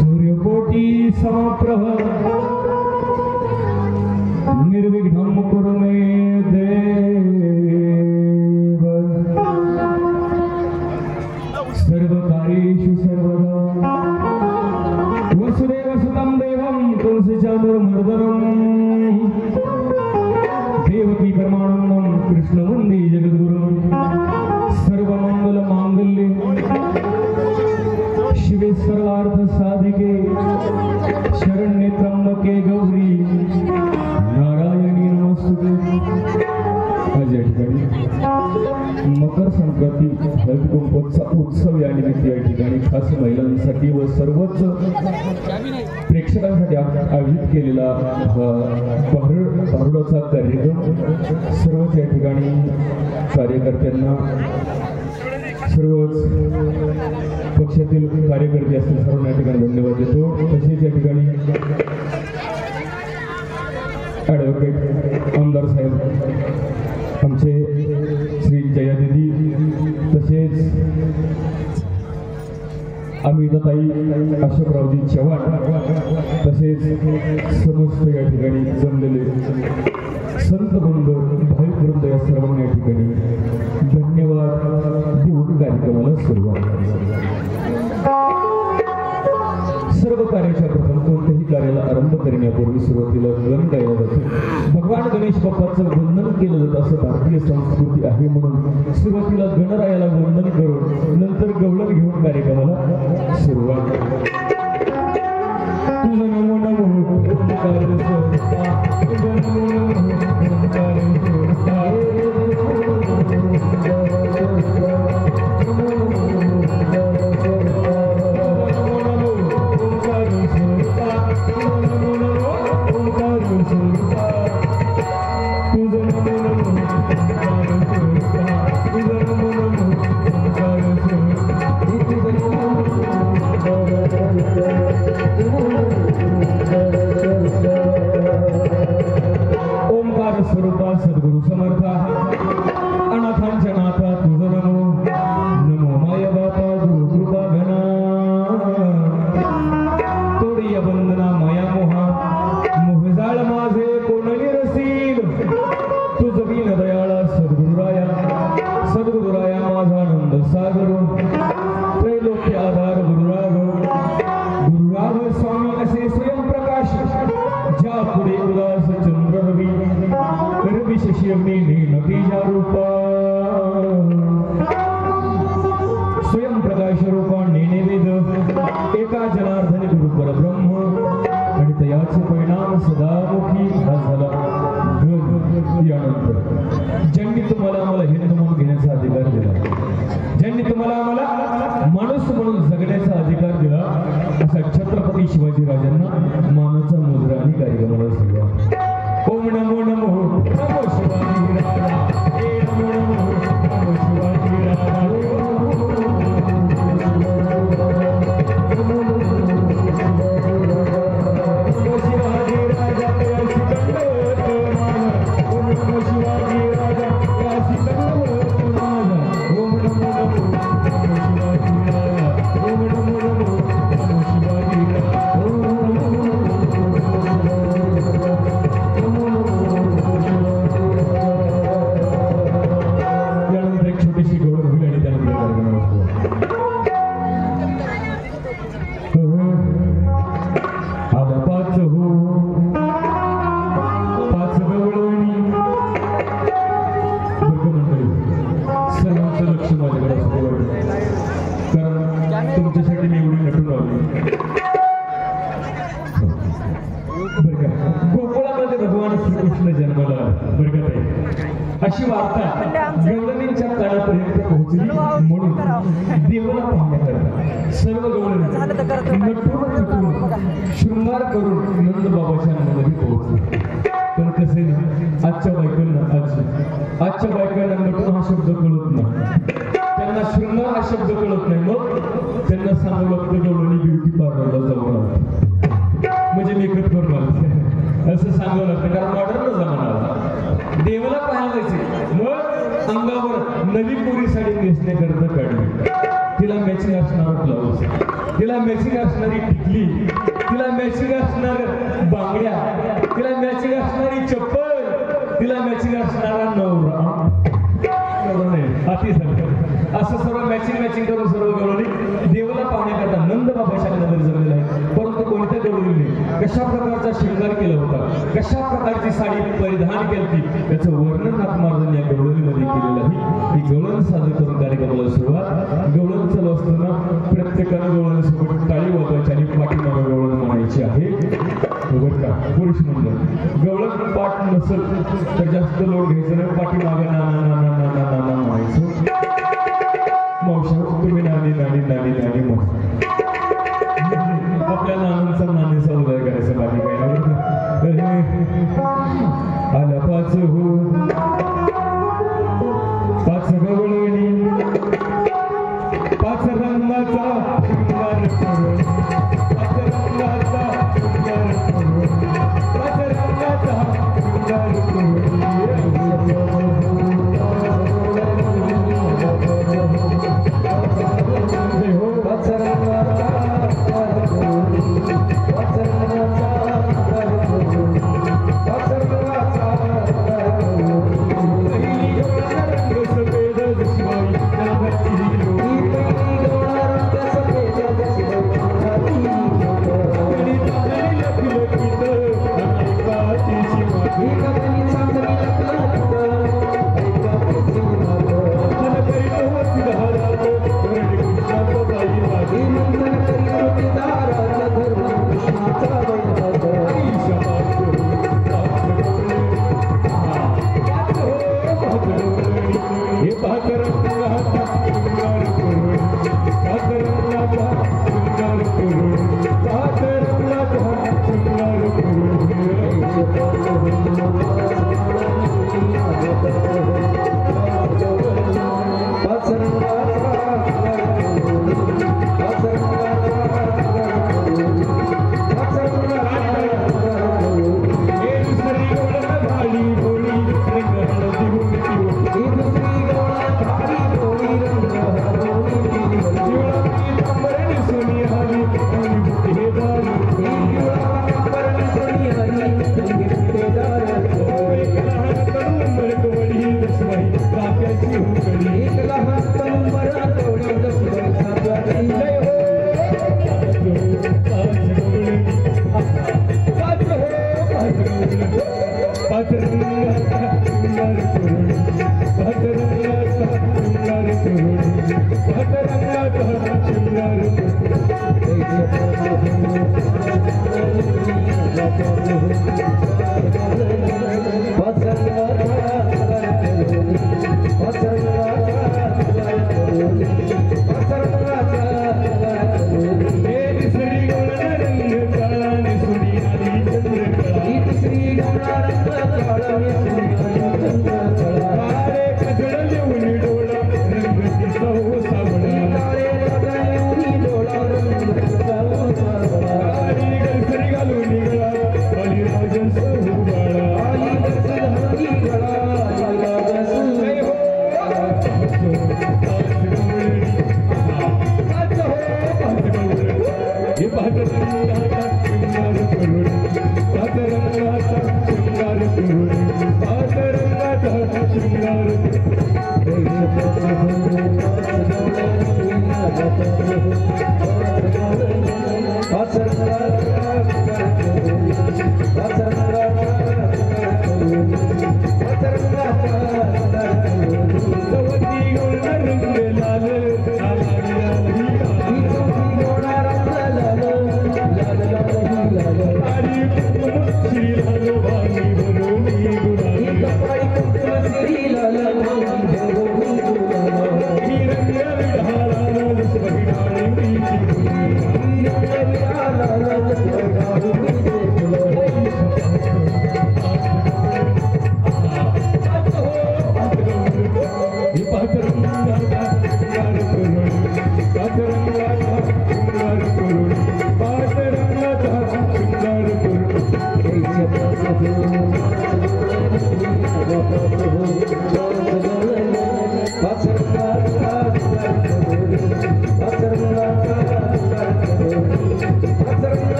सूर्यकोटी समप्रभ निर्विघ्नं कुरु मे देव सर्वकार्येषु सर्वदा वसुदेवसुतं देवं तुलसीचारुमर्दनं देवकी परमानन्दं कृष्णवन्दे जगद्गुरुं सर्वमङ्गलमाङ्गल्ये शिवे सर्वार्थ साधिके शरण्ये त्र्यंबके गौरी नारायणी नमस्तुते। आज या ठिकाणी मकर संक्रांती हळदी कुंकूचा उत्सव या निमित्त या ठिकाणी खास महिलांसाठी व सर्वच प्रेक्षकांसाठी आयोजित केलेला भारुडाचा कार्यक्रम सर्वच या ठिकाणी कार्यकर्त्यांना सर्वच पक्षातील कार्यकर्ते असतील सर्वांना या ठिकाणी धन्यवाद देतो। तसेच या ठिकाणी ॲडव्होकेट आमदार साहेब आमचे श्री जयादिदी तसेच अमिताताई अशोकरावजी चव्हाण तसेच समस्त या ठिकाणी जमलेले संत बंध भाई वृंद या सर्वांना या ठिकाणी धन्यवाद देऊन कार्यक्रमाला सुरुवात। सर्व कार्याच्या प्रथम कोणत्याही कार्याला आरंभ करण्यापूर्वी सुरुवातीला गण गायला जातो। भगवान गणेश बाप्पाचं वंदन केलं जातं असं भारतीय संस्कृती आहे, म्हणून सुरुवातीला गणरायाला वंदन करून नंतर गवळण घेऊन कार्यक्रमाला सुरुवात। तुझं नमो नमो ओंकार सोहळा, तुझं नमो नमो ओंकार सोहळा, ओंकार स्वरूपा सद्गुरु समर्था अनाथांच्या नाथा तुझं नमो नमो माय बापा गुरु कृपा घना तोडी या बंधना माया मोहा मोहजाळ माझे कोण निरसील तुझं बिन दयाळा सद्गुरुराया माझा आनंद सागर त्रैलोक्य आधार गुरुराघव स्वामी असे स्वयंप्रकाश ज्या पुढे उदास चंद्र रवी करबी शशी अग्नी नटीजा रूपा स्वयंप्रकाश रूपा नेने वेद एका जनार्दन गुरु परब्रह्म आणि तयाचे परिणाम सदामुखी हा झाला यानंतर ज्यांनी तुम्हाला मला हिंदू म्हणून घेण्याचा अधिकार दिला, ज्यांनी तुम्हाला आम्हाला माणूस म्हणून जगण्याचा अधिकार दिला असा छत्रपती शिवाजी राजांना मानाचा मुद्रा आणि कार्यक्रमाला सुरुवात। ओम नमो नमो नमो शिवाजी राजा, हे नमो नमो नमो शिवाजी राजा, नमो शिवाजी राजा या सिकंदर माझा, ओम नमो शिवाजी राजा या सिकंदर माझा, ओम नमो नमो नमो शिवाजी राजा, ओम नमो नमो नमो शिवाजी राजा, ओम नमो नमो यानंतर एक छोटीशी गौरव होईल आणि त्यानंतर कार्यक्रमाला आला पाच हो पाच गवळणी मंडळी सर्वांचं लक्ष माझ्याकडे असते कारण तुमच्यासाठी मी एवढी नटून आली बरं का। गोकुळामध्ये भगवान श्रीकृष्ण जन्माला बरं का ताई, अशी वार्ता गवळणींच्या काळापर्यंत पोहोचली म्हणून देवाला पाहण्याकरता सर्व गवळणी नटून तुटून शृंगार करून नंद बाबाच्या मध्ये पोहोचले। पण कसे ना आजच्या बायकांना नटून हा शब्द कळत नाही, त्यांना शृंगार हा शब्द कळत नाही, मग त्यांना सांगावं लागतं गवळणी ब्युटी पार्लरला जाऊन म्हणजे मेकअप करून असं सांगावं लागतं, कारण मॉडर्न जमाना आला। देवाला पाहायचे मग अंगावर नवी कोरी साडी नेसण्याकरता काढली, तिला मॅचिंग असणारा ब्लाऊज, तिला मॅचिंग असणारी टिकली, तिला मॅचिंग असणार बांगड्या, तिला मॅचिंग असणारी चप्पल, तिला मॅचिंग असणारा नवरा अति असं सर्व मॅचिंग करून सर्व गवळणी देवाला पाहण्याकरता नंद बाबाच्या नजर जमलेला आहे. परंतु कोणत्या गवळणीने कशा प्रकारचा शृंगार केला होता, कशा प्रकारची साडी परिधान केली त्याचं वर्णन नाथमार्जन या गवळणीमध्ये केलेलं आहे. ही गवळण सादर करून कार्यक्रमाला सुरुवात. गवळण चालू असताना प्रत्येकानं गवळणीसोबत टाळी वाजवायची आणि पाठीमागे गवळण म्हणायची आहे. बरोबर का पुरुष मंडळ गवळण पाठ नसेल तर जास्त लोड घ्यायचं नाही, पाठीमागे नाना नाना नाना नाना म्हणायचं. मावशा तुम्ही नानी नानी नानी नानी म्हण आपल्या नानांचा नानीचा उदय करायचं बाकी काय आला पाच हो पाच गवळणी पाच रंगाचा शृंगार करून पाच रंगाचा शृंगार करून पाच रंगाचा शृंगार करून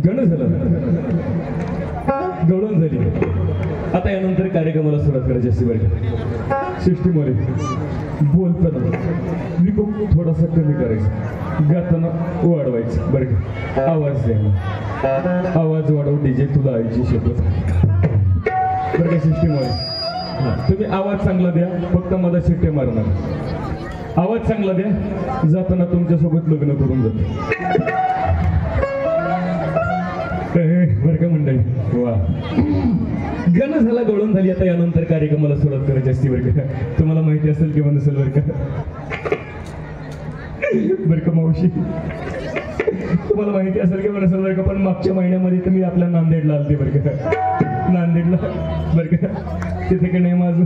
गण झालं, गवळण झाली. आता यानंतर कार्यक्रमाला सुरुवात करायची असते बरं का. सिस्टीममध्ये बोलताना विकोप थोडासा कमी करायचा, गाताना वाढवायचं बरं का. आवाज द्यायला, आवाज वाढव डीजे, तुला आईची शपथ बरं का. सिस्टीममध्ये तुम्ही आवाज चांगला द्या, फक्त मला शिट्ट्या मारणार. आवाज चांगला द्या, जाताना तुमच्यासोबत लग्न करून जाते बरं का मंडळी. वा, गण झाला, गवळण झाली. आता यानंतर कार्यक्रमाला सुरुवात करायची असते बरं का. तुम्हाला माहिती असेल किंवा नसेल बरं का. बरं का मावशी, तुम्हाला माहिती असेल किंवा नसेल बरं का, पण मागच्या महिन्यामध्ये तर मी आपल्या नांदेडला आलते बरं का. नांदेडला बरं का, तिथे की नाही माझं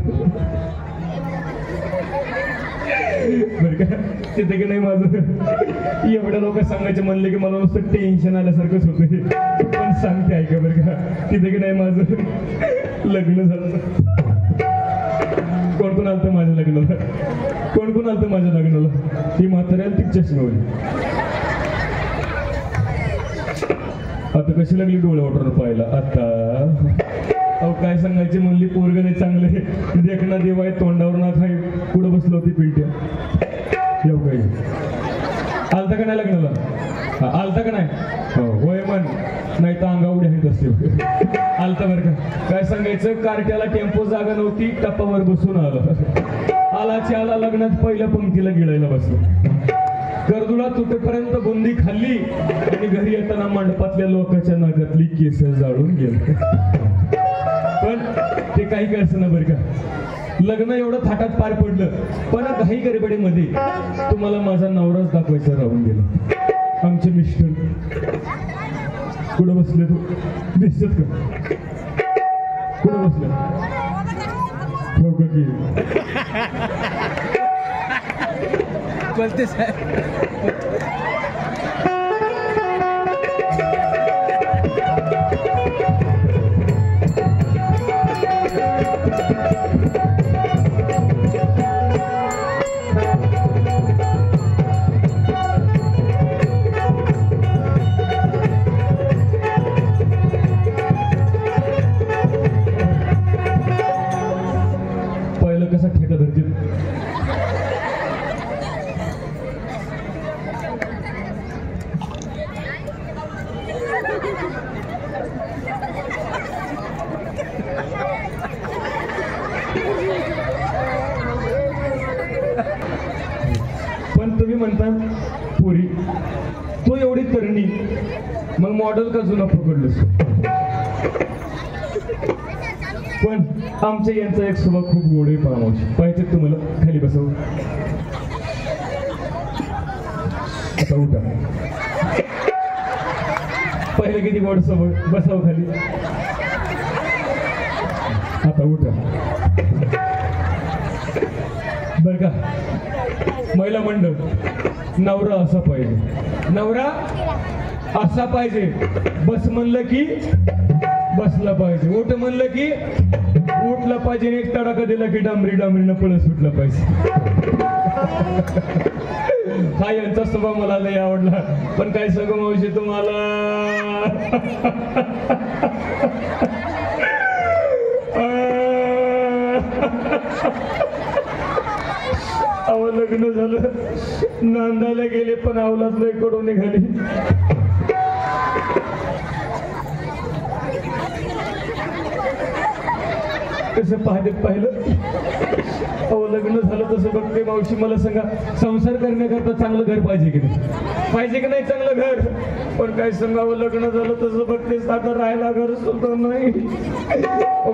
बरं का, तिथे की नाही माझं एवढ्या लोक सांगायचे म्हणले की मला नुसतं टेन्शन आल्यासारखंच होतं. पण सांगते ऐका बरं का, तिथे की नाही माझं लग्न झालं. कोण कोण आलतं माझ्या लग्नाला, कोण कोण आलतं माझ्या लग्नाला. ही म्हाताऱ्याला ती चष्मेवली. आता कशी लागली डोळे वाटून पाहायला. आता अहो काय सांगायचे, म्हणली पोरग नाही चांगले, देखना देवाय तोंडावर ना खाई, पुढे बसलो होती पिलट्या. येऊ काही आलता का नाही लग्नाला, आलता का नाही. हो होय म्हण, नाही तर अंगा उड्या आहेत असते. आलता बरं का. काय सांगायचं, कार्ट्याला टेम्पो जागा नव्हती, टप्पावर बसून आलाची आला लग्नात पहिल्या पंक्तीला गिळायला बसलो. गर्दुला तुटेपर्यंत बुंदी खाल्ली आणि घरी येताना मंडपातल्या लोकांच्या नाकातली केस जाळून गेले. पण ते काही करायचं ना बरं का. लग्न एवढं थाटात पार पडलं, पण काही गडबडीमध्ये तुम्हाला माझा नवराच दाखवायचा राहून गेला. आमचे मिस्टर कुठं बसले, तू दिसत का, कुठं बसले की बोलते साहेब. पहिलं कसा ठेका धरतील. पण तुम्ही म्हणता पुरी तो एवढी तरणी, मग मॉडेल का जुना पकडलंस. पण आमच्या यांचा एक स्वभाव खूप गोड आहे. पाहावं पाहिजे तुम्हाला, खाली बसव. आता उठा. पहिले किती गोड स्वभाव, बसाव खाली. आता उठा बर का. महिला मंडळ, नवरा असा पाहिजे, नवरा असा पाहिजे. बस म्हणलं की बसला पाहिजे, उठ म्हणलं की उठला पाहिजे. एक तडाखा दिला की डांबरी डांबरीनं पळस सुटला पाहिजे. हा यांचा स्वभाव मला लय आवडला. पण काय सांगू मावशी तुम्हाला, अहो लग्न झालं, नांदायला गेले, पण अवलाद लय कडून निघाली. कसं पाहिलं. अहो लग्न झालं तसं बघते मावशी, मला सांगा, संसार करण्याकरता चांगलं घर पाहिजे की नाही, पाहिजे की नाही चांगलं घर. पण काय सांगावं, लग्न झालं तसं बघते, आता राहायला घर सुद्धा नाही.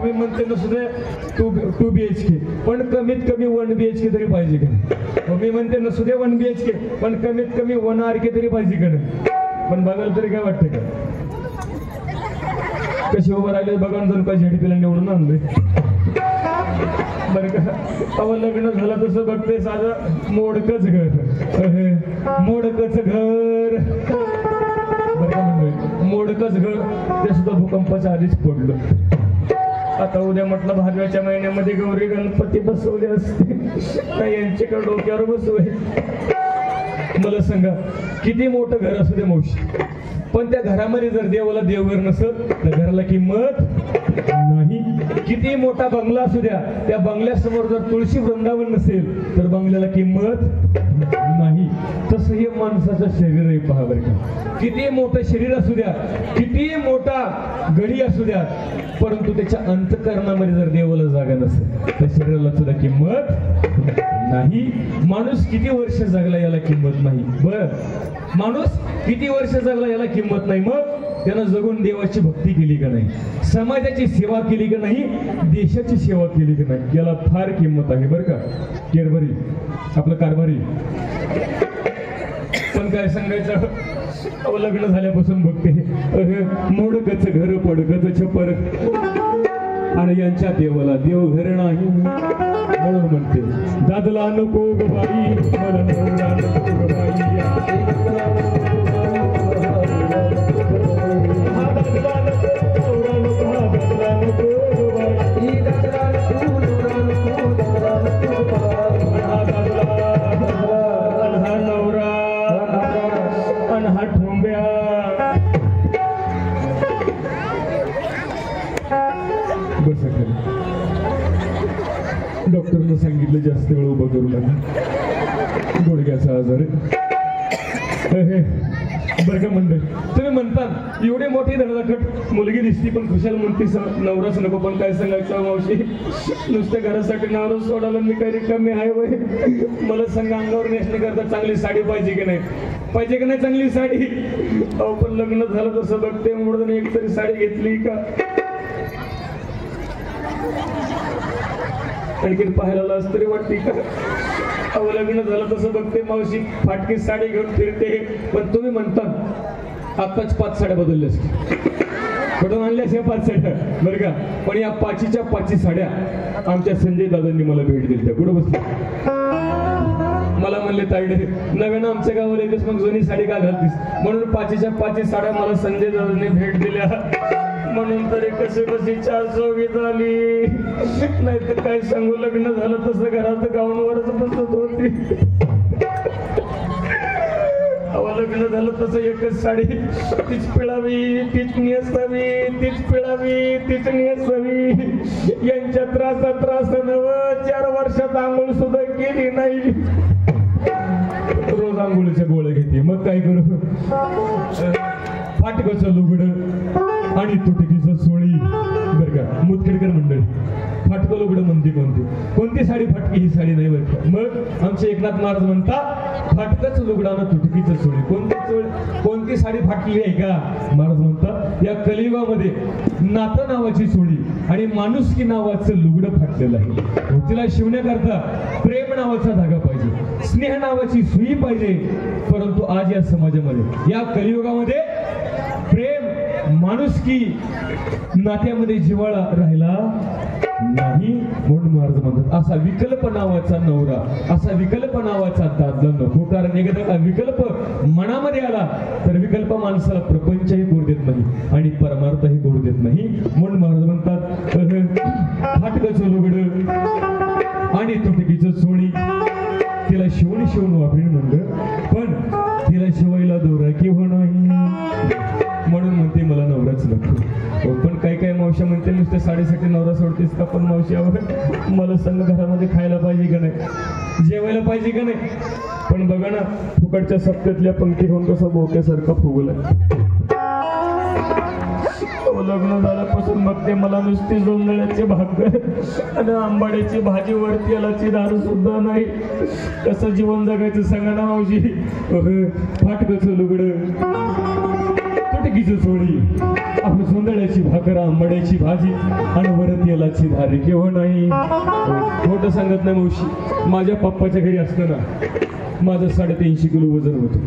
मी म्हणते नसुदे 2 BHK पण कमीत कमी 1 BHK तरी पाहिजे का. मी म्हणते नसुदे 1 BHK पण कमीत कमी 1 RK तरी पाहिजे का नाही. पण बघायला तरी काय वाटतं का. कशी उभं राहिले बघा जण का झेडपीला निवडून आणले बरं का. अहो लग्न झालं तसं बघते साधं मोडकच घर मोडकच घर बरं का म्हणजे मोडकच घर ते सुद्धा भूकंपाच्या आधीच पडलं. आता उद्या म्हटलं भादव्याच्या महिन्यामध्ये गौरी गणपती बसवले असते का यांच्याकडे डोक्यावर बसवे. मला सांगा किती मोठं घर असू दे मावशी पण त्या घरामध्ये जर देवाला देवघर नसेल तर घराला किंमत नाही. किती मोठा बंगला असू द्या त्या बंगल्यासमोर जर तुळशी वृंदावन नसेल तर बंगल्याला किंमत नाही. तसं हे माणसाचं शरीर आहे पहा बरं का. किती मोठं शरीर असू द्या किती मोठा गडी असू द्या परंतु त्याच्या अंतःकरणामध्ये जर देवाला जागा नसेल तर शरीराला सुद्धा किंमत नाही. माणूस किती वर्ष जगला याला किंमत नाही. बर माणूस किती वर्ष जगला याला किंमत नाही. मग त्यानं जगून देवाची भक्ती केली का नाही समाजाची सेवा केली का नाही देशाची सेवा केली का नाही याला फार किंमत आहे बरं का. केरभरी आपलं कारभारी पण काय सांगायचं. अहो लग्न झाल्यापासून बघते मोडकच घर पडकच छपर आणि यांच्या देवाला देव घर नाही म्हणून म्हणते दादला नको ग बाई मला नवरा नको ग बाई. डॉक्टरनं सांगितलं जास्त वेळ उभं करू नका गुडघ्याचा आजार बरं का मंडळ. तुम्ही म्हणता एवढी मोठी धडधाकट मुलगी दिसती पण खुशाल म्हणती नवराच नको. पण काय सांगायचं मावशी नुसत्या घरासाठी नवरा सोडायला मी काही रिकामी आहे वय. मला सांगा अंगावर नेसण्याकरता चांगली साडी पाहिजे की नाही पाहिजे की नाही चांगली साडी. अहो पण लग्न झालं तसं बघते म्हणून एक तरी साडी घेतली का आणखीन पाहायला लाज तरी वाटते का. अहो लग्न झालं तसं बघते मावशी फाटकी साडी घेऊन फिरते पण तुम्ही म्हणता आताच 5 साड्या बदलल्या कुठून आणल्यास या 5 साड्या बरं का. पण या 5च्या 5 साड्या आमच्या संजय दादांनी मला भेट दिली. त्या कुठं बसल्या मला म्हणले ताईडे नव्यानं आमच्या गावाला येतेस मग जुनी साडी का घालतीस म्हणून 5च्या 5 साड्या मला संजय दादांनी भेट दिल्या. म्हणून तरी कशी कशी 400 झाली नाही तर काय सांगू. लग्न झालं तसं घरात गाऊनवरच बसत होती. लग्न झालं तसं एकच साडी तीच पिळावी तीच नेसावी तीच पिळावी तीच नेसावी. यांच्या त्रास नव 4 वर्षात आंघोळ सुद्धा केली नाही. रोज आंघोळीच्या गोळ्या घेते मग काय करू. फाटकचं लुगडं आणि तुटकीचं सोळी बरं का. मुतखेडकर मंडळी फाटकं लुगडं म्हणते कोणती साडी फाटकी ही साडी नाही बरं. मग आमचे एकनाथ महाराज म्हणतात फाटकच लुगडानं तुटकीचं सोळी. कोणती साडी फाटली आहे का महाराज म्हणतात या कलियुगामध्ये नातं नावाची सोळी आणि माणुसकी नावाचं लुगडं फाटलेलं आहे. तिला शिवण्याकरता प्रेम नावाचा धागा पाहिजे स्नेह नावाची सुई पाहिजे. परंतु आज या समाजामध्ये या कलियुगामध्ये प्रेम माणुसकी नात्यामध्ये जिव्हाळा राहिला नाही. म्हणून महाराज म्हणतात असा विकल्प नावाचा नवरा असा विकल्प नावाचा दादला नको. कारण एकदा विकल्प मनामध्ये आला तर विकल्प माणसाला प्रपंचही करू देत नाही आणि परमार्थही करू देत नाही. म्हणून महाराज म्हणतात फाटकचं लुगडं आणि तुटकीचं सोळी तिला शिवून वापरीन म्हणलं पण तिला शिवायला दोरा किंवा नाही म्हणून म्हणते मला नवराच नको. पण काही मावशी म्हणते नुसत्या साडीसाठी नवरा सोडतेस का. पण मावशी मला सांग घरामध्ये खायला पाहिजे का नाही जेवायला पाहिजे का नाही. पण बघा ना फुकटच्या सप्त्यातल्या पंक्ती घेऊन कसा बोक्यासारखा फुगलाय. लग्न झाल्यापासून मग ते मला नुसती जोंधळ्याचे भाकर आणि आंबाड्याची भाजी वरती यालाची दारू सुद्धा नाही. कसं जीवन जगायचं सांगा ना मावशी. फाटकचं लुगडं पाटकीचं सोळी आपण सोंदळ्याची भाकर आंबड्याची भाजी आणि वरत तेलाची धारी केव्हा नाही. खोटं सांगत नाही मावशी, माझ्या पप्पाच्या घरी असताना माझं 350 किलो वजन होतं.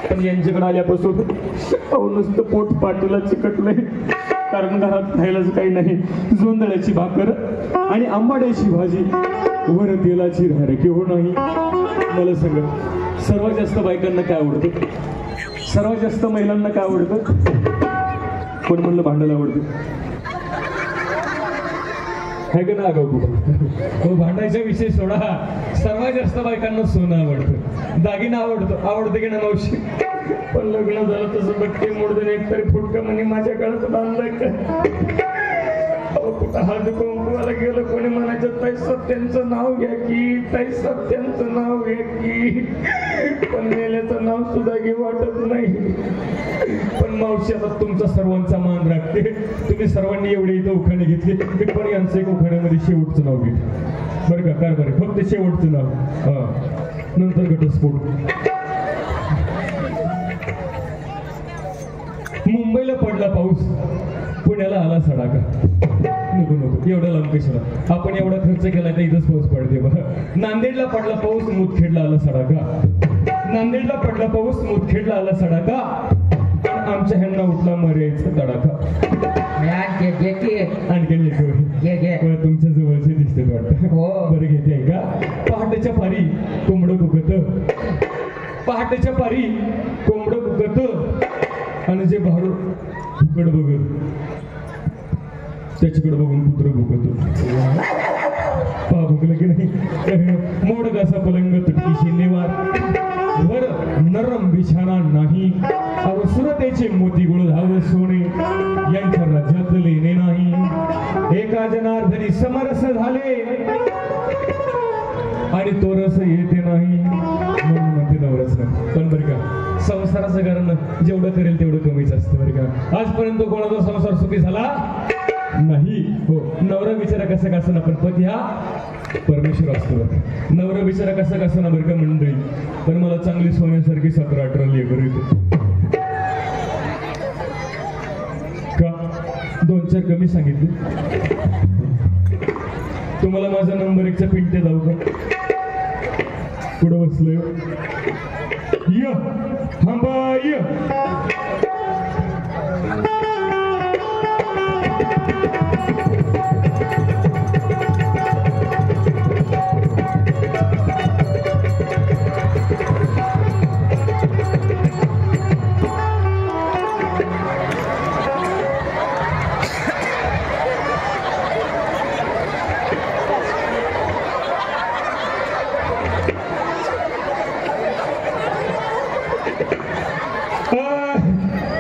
पण यांच्याकडे आल्यापासून अहो नुसतं पोट पाटीला चिकटलंय. कारण घरात खायलाच काही नाही. जोंधळ्याची भाकर आणि आंबाड्याची भाजी वर तेलाची धार केव्हा नाही. मला सांगा, सर्वात जास्त बायकांना काय आवडतं? सर्वात जास्त महिलांना काय आवडतं? कोण म्हणलं भांडायला आवडतं? आहे का ना अगाऊ कुठं? भांडायचा विषय सोडा. सर्वात जास्त बायकांना सोनं आवडतं, दागिना आवडतं की ना मावशी? पण लग्न झालं तसं बघते मोडून एकतरी फुटकं म्हणे माझ्या काळात बांधलं का? कुठं हात कुंकवाला गेलं कोणी म्हणायचं ताई सत्यांचं नाव घ्या की, ताई सत्यांचं नाव घ्या की. पण मेल्याचं नाव सुद्धा घे वाटत नाही. पण मावशी आता तुमचा सर्वांचा मान राखते. तुम्ही सर्वांनी एवढे इथं उखाणे घेतले, मी पण यांचं एक उखाण्यामध्ये शेवटचं नाव घेते बरं का? काय बरं, फक्त शेवटचं नाव. हा, नंतर घटस्फोट. मुंबईला पडला पाऊस, पुण्याला आला सडाका. नको एवढा लांब कशाला, आपण एवढा खर्च केला तर इथंच पाऊस पडते बघा. नांदेडला पडला पाऊस, मुदखेडला आला सडाका. नांदेडला पडला पाऊस, मुदखेडला आला सडाका. आमच्या ह्यांना उठला मर्यायचा तडाखा. आणखी तुमच्या जवळचे दिसते वाटतं. बरं घेते का? पहाटेच्या पारी कोंबडं बुकत, पहाटेच्या पारी कोंबडं बुकत, आणि जे भाडू फुकड बघत त्याच्याकडे बघून कुत्र भुकतो. पा भुकलं की नाही? मोड कसा पलंग तुटकीशी निवार, वर नरम बिछाना नाही. सुरतेचे मोती गुळ धाव सोने, यांच्या राज्यात लेणे नाही. एका जनार्दनी समरस झाले आणि तो रस येते नाही. म्हणून म्हणते नवरस नाही. पण बरं का, संसाराचं कारण जेवढं करेल तेवढं कमीच असतं बरं का. आजपर्यंत कोणाचा संसार सुखी झाला नाही. हो, नवरा बिचारा कसा कसं ना, पण पती हा परमेश्वर असतो बरं. नवरा बिचारा कसा कसं ना बरं का मंडळी. पण मला चांगली सोन्यासारखी 17-18 लेकर येते का? 2-4 कमी सांगितले. तुम्हाला माझा नंबर 1चा पिंटे जाऊ का? पुढं बसलोय य थांबा य.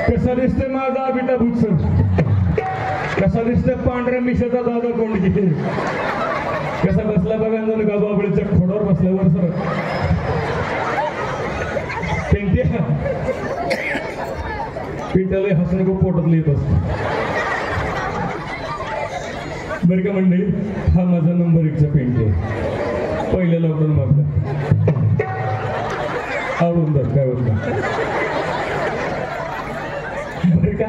कसा दिसतोय माझा अभिता भूतसर? कसा दिसतोय पांढऱ्या मिशाचा दादा कोंडकी? कसा बसला बघा ना, गाबाबळीच्या खोडावर बसल्यावर सर. पिंट्याला हसून खूप पोटात येत असत बरं का मंडळी. हा माझा नंबर 1चा पेंटे. पहिल्या लॉकडाऊन मागला आवडून बघ काय होतं बरं का.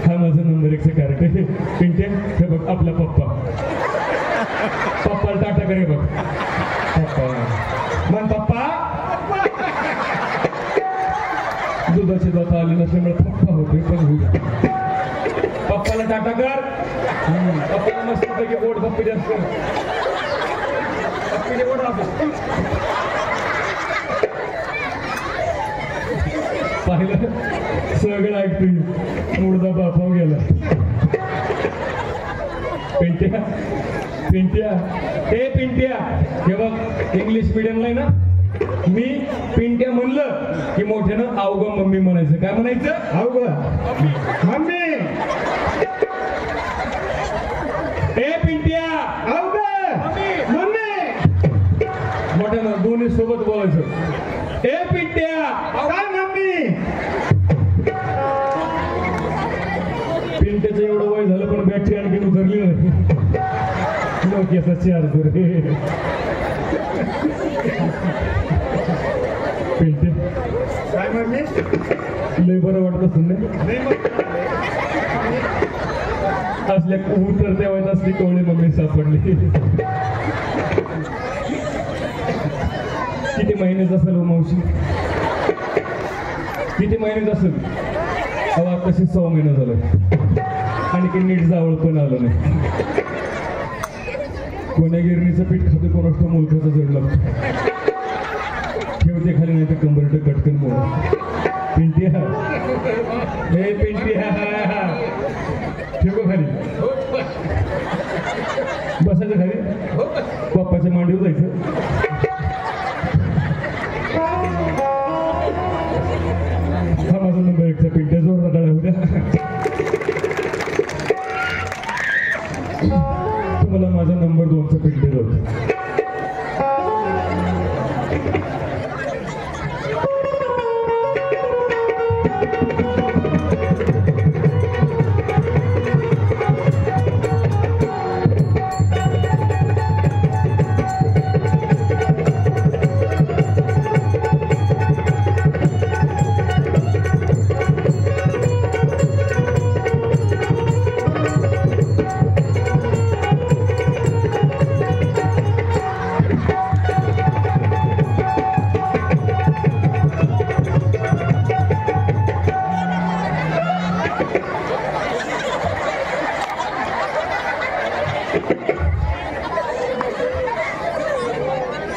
हा माझा नंबर 1चा कार्ड आहे पिंटे. हे बघ आपला पप्पाला टाटा करे बघ. पप्पा मन पप्पा दुधाचे दात आले नसल्यामुळे पप्पा होते. पण पप्पाला टाटा कर. पप्पाला मस्त पैकी गोड पप्पी जास्त पप्पीने गोड राहतो. पाहिलं सगळं ऐकतोय. मुडदा बापाव गेला. पिंट्या पिंट्या ए पिंट्या, हे बघ इंग्लिश मिडियमला आहे ना, मी पिंट्या म्हणलं की मोठ्यानं अवघं मम्मी म्हणायचं. काय म्हणायचं? अवघं मम्मी. ए पिंट्या अवघं मम्मी. मोठ्यानं दोन्ही सोबत बोलायचं. ए पिंट्या काय मम्मी. पिंट्याचं एवढं वय झालं पण बॅटरी आणखी उतरली नाही. नोकियाचा चार्जर. पिंटे काय मम्मी. लय बरं वाटत असेल नाही असल्या उतरत्या वयात असली कवळी मम्मी सापडली. किती महिन्याच असेल हो मावशी? किती महिन्याच असेल? अहो आताशी 6 महिना झालं आणखी नीट जावळ पण आलं नाही. कोण्या गिरणीचं पीठ खाते कोणाष्ट मुलखाचं जड लागतं. ठेवते खाली नाही तर कंबरट कटकन मोड. पिंट्या हे पिंट्या ठेव खाली. बसायचं खाली पप्पाच्या मांडीवर जायचं. हा माझा नंबर 1चा पिंट्या जोर रडाळा उद्या. तुम्हाला माझा नंबर 2चा पिंट्या जाऊ.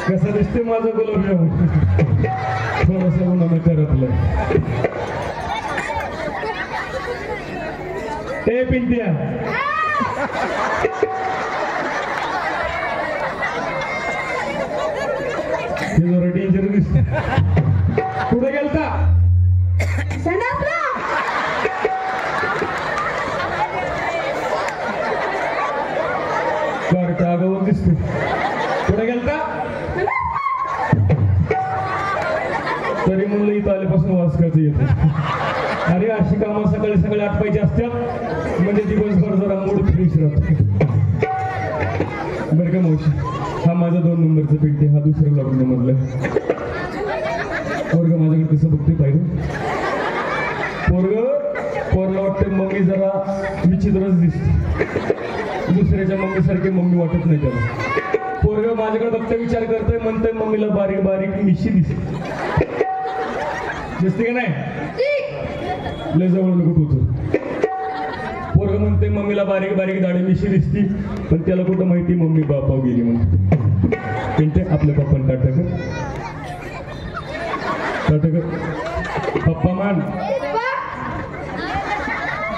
कसा दिसते माझा गुलाबजाम? थोडंसं उन्हानं करपलंय. ए पिंट्या हे जरा डेंजर दिसत. कुठे गेलता? कार्टा आगावर दिसते. कुठे गेलता? तरी म्हणलं इथं आल्यापासून वाचकाचं येतो. अरे अशी कामं सकाळी सकाळी आटपायची असतात म्हणजे दिवसभर जरा मूड फ्रेश राहतो. बरं का मावशी, हा माझा 2 नंबरचा पिंटे. हा दुसऱ्या लग्न मधला पोरग माझ्याकडे कसं बघते पाहिजे. पोरला वाटतं मम्मी जरा विचित्रच दिसते. दुसऱ्याच्या मम्मी सारखी मम्मी वाटत नाही त्याला. पोरग माझ्याकडे बघता विचार करतोय म्हणतोय मम्मीला बारीक बारीक मिशी दिसते. दिसते का नाही? लय जवळ नको होतो. पोरग म्हणते मम्मीला बारीक बारीक दाढी मिशी दिसती पण त्याला कुठं माहिती मम्मी बापा गेली म्हणून. पिंटे आपल्या पप्पांना ताटक पप्पा मान.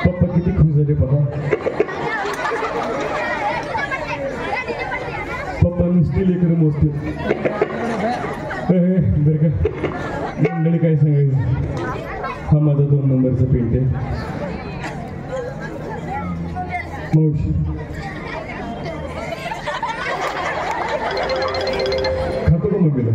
पप्पा किती खुश झाले पप्पा. पप्पा नुसती लेकरं मोजते. बरं का मंडळी काय सांगायचं. हा माझा 2 नंबरचा पेंट आहे. मावशी खातो का मम्मीला?